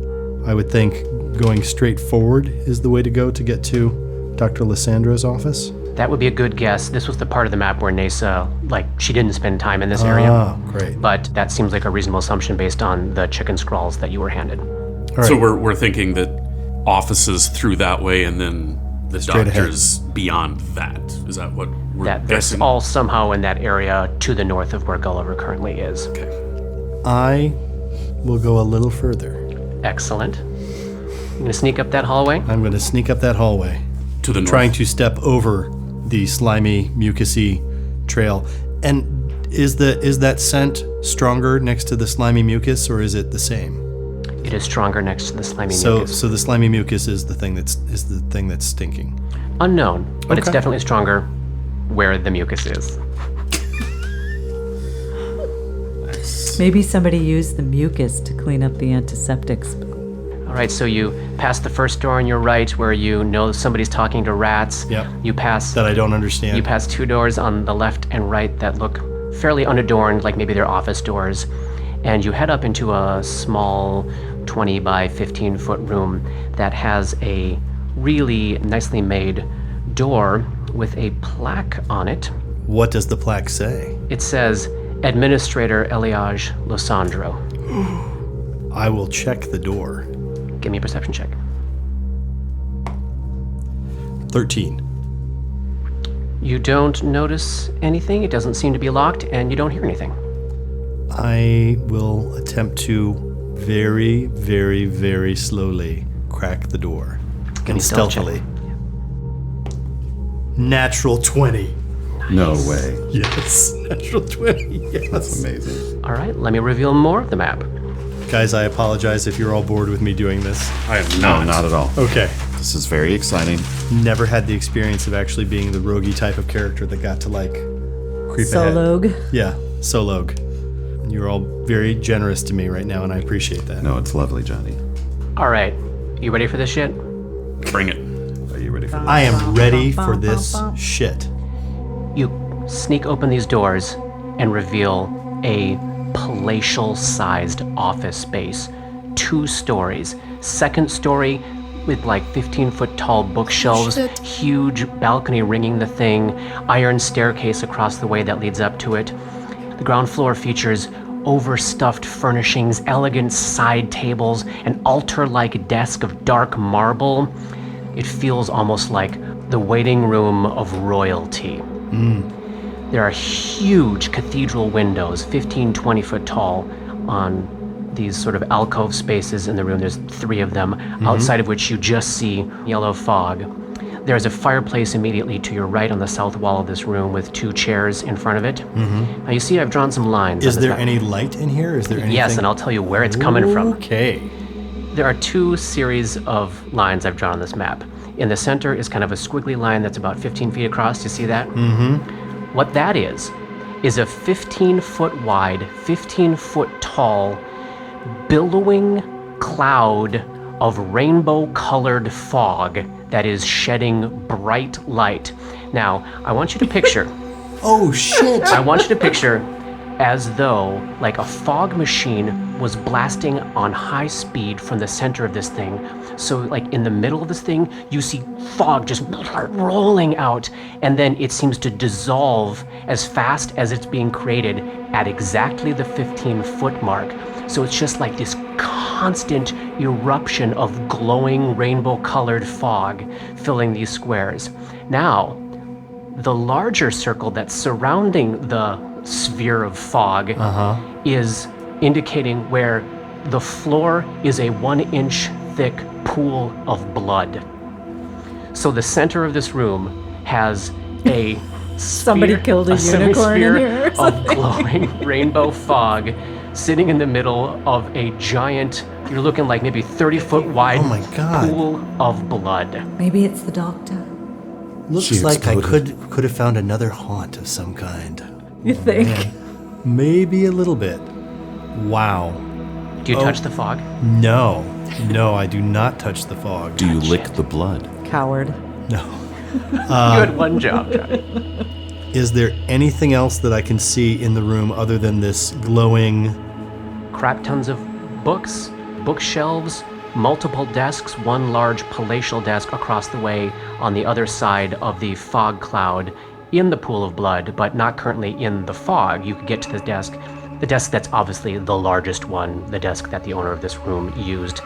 I would think going straight forward is the way to go to get to Dr. Lysandro's office. That would be a good guess. This was the part of the map where Nasa, she didn't spend time in this area. Ah, great. But that seems like a reasonable assumption based on the chicken scrawls that you were handed. All right. So we're thinking that offices through that way and then the Straight doctors beyond that. Is that what we're That's guessing? all somehow in that area to the north of where Gulliver currently is. Okay. I will go a little further. Excellent. You gonna sneak up that hallway? I'm going to sneak up that hallway, To the north. trying to step over the slimy, mucusy trail. And is that scent stronger next to the slimy mucus, or is it the same? It is stronger next to the slimy So mucus. the slimy mucus is the thing that's stinking. Unknown, but it's Okay. definitely stronger where the mucus is. Maybe somebody used the mucus to clean up the antiseptics. All right, so you pass the first door on your right where you know somebody's talking to rats. Yep. You pass That I don't understand. You pass 2 doors on the left and right that look fairly unadorned, like maybe they're office doors. And you head up into a small 20 by 15 foot room that has a really nicely made door with a plaque on it. What does the plaque say? It says, Administrator Eliage Losandro. I will check the door. Give me a perception check. 13. You don't notice anything. It doesn't seem to be locked, and you don't hear anything. I will attempt to very, very, very slowly crack the door. Give me And stealth check. stealthily. Natural 20. No way. Yes. Natural 20. Yes. That's amazing. All right, let me reveal more of the map. Guys, I apologize if you're all bored with me doing this. I am No, not. not at all. Okay. This is very exciting. Never had the experience of actually being the roguey type of character that got to like creep ahead. Solog. Yeah, Solog. You're all very generous to me right now, and I appreciate that. No, it's lovely, Johnny. All right, you ready for this shit? Bring it. Are you ready for this? I am ready for this shit. You sneak open these doors and reveal a palatial-sized office space, 2 stories. Second story with like 15-foot tall bookshelves, huge balcony ringing the thing, iron staircase across the way that leads up to it. The ground floor features overstuffed furnishings, elegant side tables, an altar-like desk of dark marble. It feels almost like the waiting room of royalty. There are huge cathedral windows, 15, 20 foot tall, on these sort of alcove spaces in the room. There's 3 of them, outside of which you just see yellow fog. There's a fireplace immediately to your right on the south wall of this room with 2 chairs in front of it. Now you see I've drawn some lines. Is on this there map. any light in here? Is there anything? Yes, and I'll tell you where it's coming from. Okay. There are 2 series of lines I've drawn on this map. In the center is kind of a squiggly line that's about 15 feet across. Do you see that? What that is a 15-foot wide, 15-foot tall, billowing cloud of rainbow-colored fog that is shedding bright light. Now, I want you to picture... Oh, shit. I want you to picture as though like a fog machine was blasting on high speed from the center of this thing. So like in the middle of this thing, you see fog just rolling out, and then it seems to dissolve as fast as it's being created at exactly the 15-foot mark. So it's just like this constant eruption of glowing rainbow-colored fog filling these squares. Now, the larger circle that's surrounding the sphere of fog is indicating where the floor is a 1-inch thick pool of blood. So the center of this room has a Somebody sphere- killed a unicorn in semisphere here or of something. glowing rainbow fog sitting in the middle of a giant, you're looking like maybe 30-foot wide Oh my God. pool of blood. Maybe it's the doctor. Looks She like I exploded. could have found another haunt of some kind. You think? Maybe a little bit. Wow. Do you touch the fog? No. No, I do not touch the fog. Do you lick the blood? Coward. No. You had one job, Johnny. Is there anything else that I can see in the room other than this glowing... Crap tons of books, bookshelves, multiple desks, one large palatial desk across the way on the other side of the fog cloud in the pool of blood, but not currently in the fog. You could get to the desk that's obviously the largest one, the desk that the owner of this room used.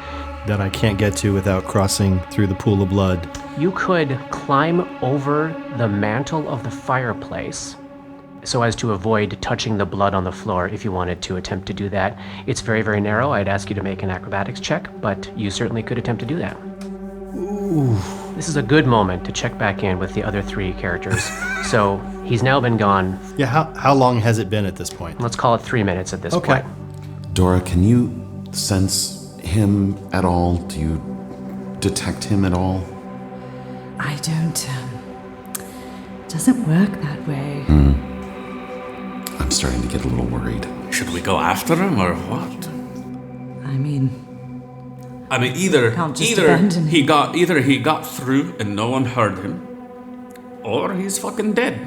that I can't get to without crossing through the pool of blood? You could climb over the mantle of the fireplace so as to avoid touching the blood on the floor if you wanted to attempt to do that. It's very, very narrow. I'd ask you to make an acrobatics check, but you certainly could attempt to do that. Ooh. This is a good moment to check back in with the other 3 characters. So he's now been gone, Yeah, how long has it been at this point? let's call it 3 minutes at this Okay. point. Dora, can you sense him at all? Do you detect him at all? I don't. Doesn't work that way. I'm starting to get a little worried. Should we go after him or what? I mean, either Can't just abandon he got through and no one heard him, or he's fucking dead.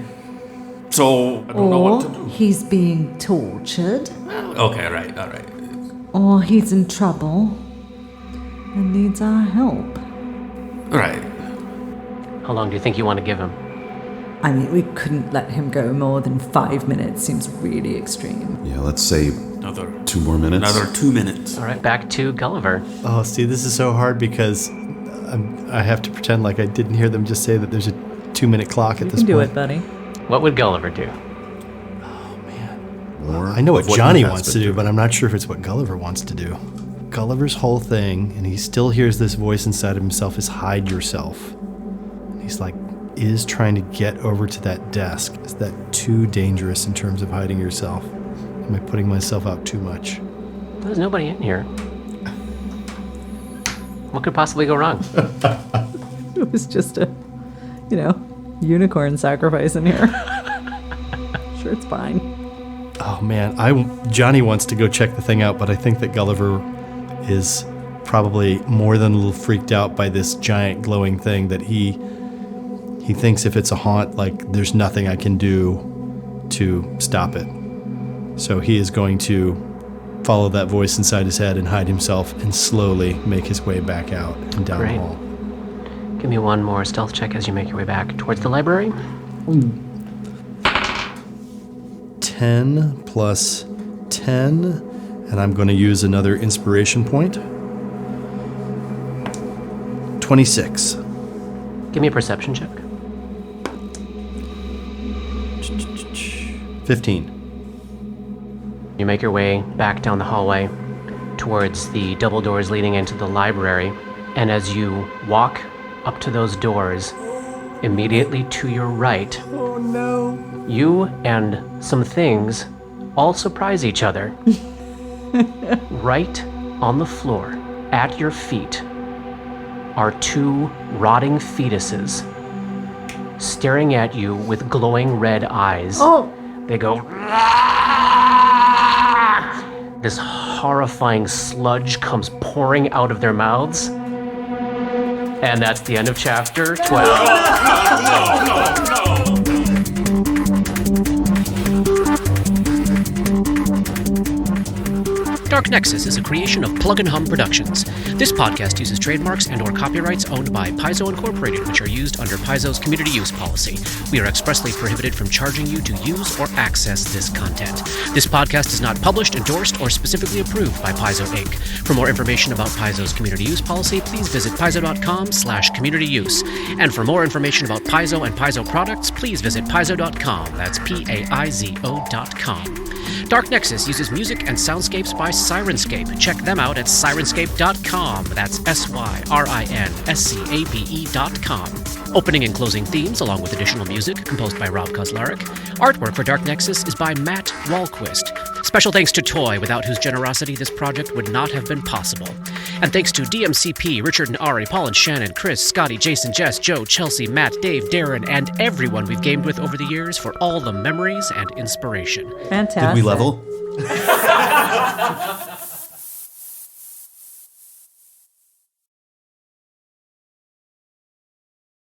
So I don't know what to or do. he's being tortured, Okay, all right. or he's in trouble and needs our help. Right. How long do you think you want to give him? I mean, we couldn't let him go more than 5 minutes. Seems really extreme. Yeah, let's say Another 2 more minutes. 2 minutes. All right, back to Gulliver. Oh, see, this is so hard because I have to pretend like I didn't hear them just say that there's a 2-minute clock at this You can do point. it, buddy. What would Gulliver do? I know what Johnny he has wants to been do, doing. but I'm not sure if it's what Gulliver wants to do. Gulliver's whole thing, and he still hears this voice inside of himself, is hide yourself. And he's like, is trying to get over to that desk. Is that too dangerous in terms of hiding yourself? Am I putting myself out too much? There's nobody in here. What could possibly go wrong? It was just a, unicorn sacrifice in here. Sure, it's fine. Oh man, Johnny wants to go check the thing out, but I think that Gulliver is probably more than a little freaked out by this giant glowing thing that he thinks if it's a haunt, like there's nothing I can do to stop it. So he is going to follow that voice inside his head and hide himself and slowly make his way back out and down Great. the hall. Give me one more stealth check as you make your way back towards the library. 10 plus 10, and I'm going to use another inspiration point. 26. Give me a perception check. 15. You make your way back down the hallway towards the double doors leading into the library, and as you walk up to those doors, immediately to your right, you and some things all surprise each other. Right on the floor, at your feet, are 2 rotting fetuses staring at you with glowing red eyes. Oh, They go... This horrifying sludge comes pouring out of their mouths. And that's the end of chapter 12. Dark Nexus is a creation of Plug and Hum Productions. This podcast uses trademarks and/or copyrights owned by Paizo Incorporated, which are used under Paizo's community use policy. We are expressly prohibited from charging you to use or access this content. This podcast is not published, endorsed, or specifically approved by Paizo Inc. For more information about Paizo's community use policy, please visit paizo.com/communityuse. And for more information about Paizo and Paizo products, please visit paizo.com. That's PAIZO.com. Dark Nexus uses music and soundscapes by Syrinscape. Check them out at syrinscape.com. That's SYRINSCAPE.com. Opening and closing themes, along with additional music, composed by Rob Kauzlaric. Artwork for Dark Nexus is by Matt Wahlquist. Special thanks to Toy, without whose generosity this project would not have been possible. And thanks to DMCP, Richard and Ari, Paul and Shannon, Chris, Scotty, Jason, Jess, Joe, Chelsea, Matt, Dave, Darren, and everyone we've gamed with over the years for all the memories and inspiration. fantastic. Did we level?